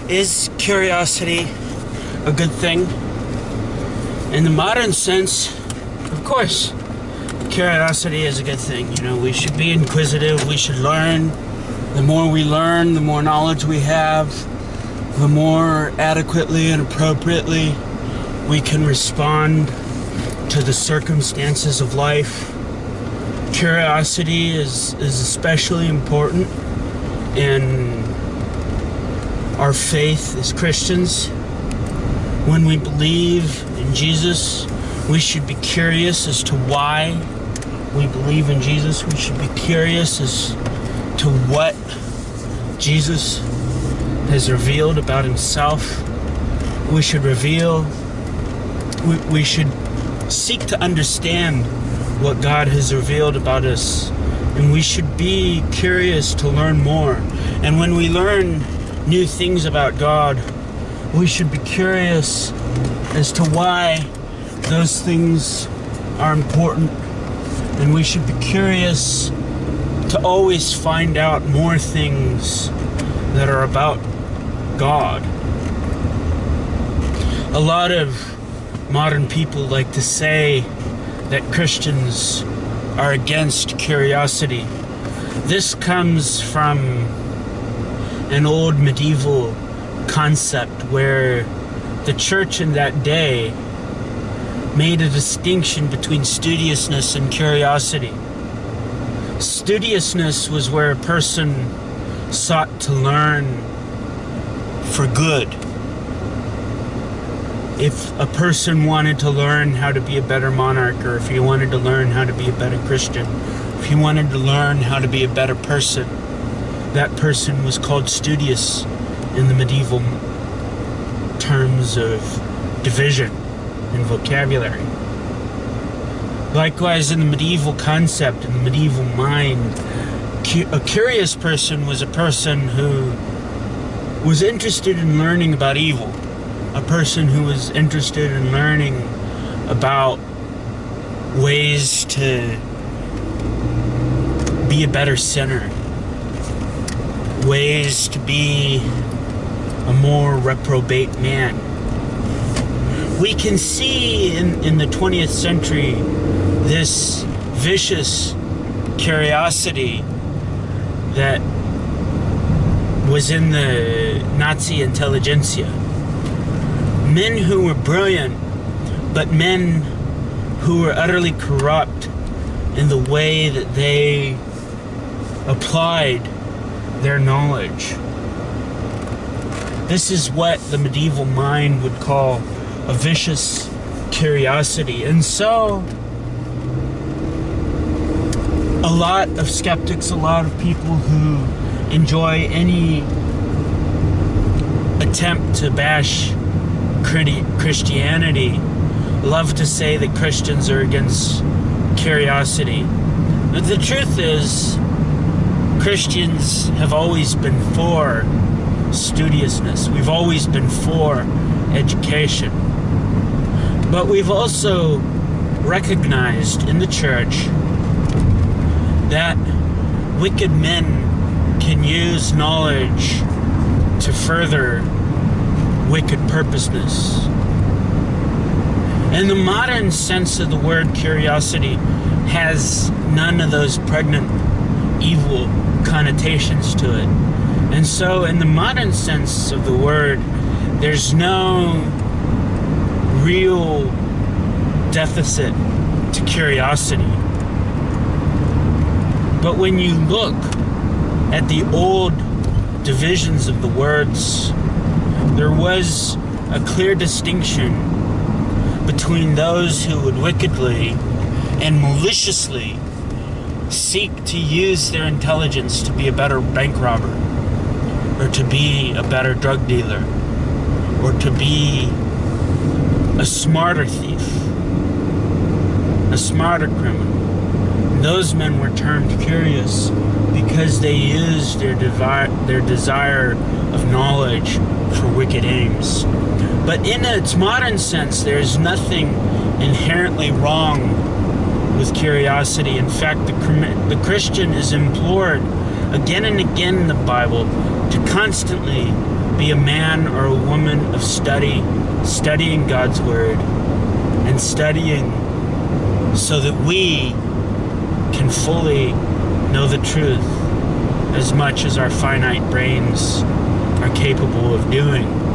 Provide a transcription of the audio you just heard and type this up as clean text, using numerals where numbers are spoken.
Is curiosity a good thing? In the modern sense, of course, curiosity is a good thing. We should be inquisitive, we should learn. The more we learn, the more knowledge we have, the more adequately and appropriately we can respond to the circumstances of life. Curiosity is especially important in our faith as Christians. When we believe in Jesus, we should be curious as to why we believe in Jesus. We should be curious as to what Jesus has revealed about himself. We should seek to understand what God has revealed about us, and we should be curious to learn more. And when we learn new things about God, we should be curious as to why those things are important, and we should be curious to always find out more things that are about God. A lot of modern people like to say that Christians are against curiosity. This comes from an old medieval concept where the church in that day made a distinction between studiousness and curiosity. Studiousness was where a person sought to learn for good. If a person wanted to learn how to be a better monarch, or if he wanted to learn how to be a better Christian, if he wanted to learn how to be a better person, that person was called studious in the medieval terms of division and vocabulary. Likewise, in the medieval concept, in the medieval mind, a curious person was a person who was interested in learning about evil, a person who was interested in learning about ways to be a better sinner, ways to be a more reprobate man. We can see in the 20th century this vicious curiosity that was in the Nazi intelligentsia. Men who were brilliant, but men who were utterly corrupt in the way that they applied their knowledge. This is what the medieval mind would call a vicious curiosity. And so, a lot of skeptics, a lot of people who enjoy any attempt to bash Christianity love to say that Christians are against curiosity. But the truth is, Christians have always been for studiousness. We've always been for education. But we've also recognized in the church that wicked men can use knowledge to further wicked purposeness. And the modern sense of the word curiosity has none of those pregnant evil connotations to it. And so in the modern sense of the word, there's no real deficit to curiosity. But when you look at the old divisions of the words, there was a clear distinction between those who would wickedly and maliciously seek to use their intelligence to be a better bank robber, or to be a better drug dealer, or to be a smarter thief, a smarter criminal. Those men were termed curious because they used their desire of knowledge for wicked aims. But in its modern sense, there's nothing inherently wrong with curiosity. In fact, the Christian is implored again and again in the Bible to constantly be a man or a woman of study, studying God's Word, and studying so that we can fully know the truth as much as our finite brains are capable of doing.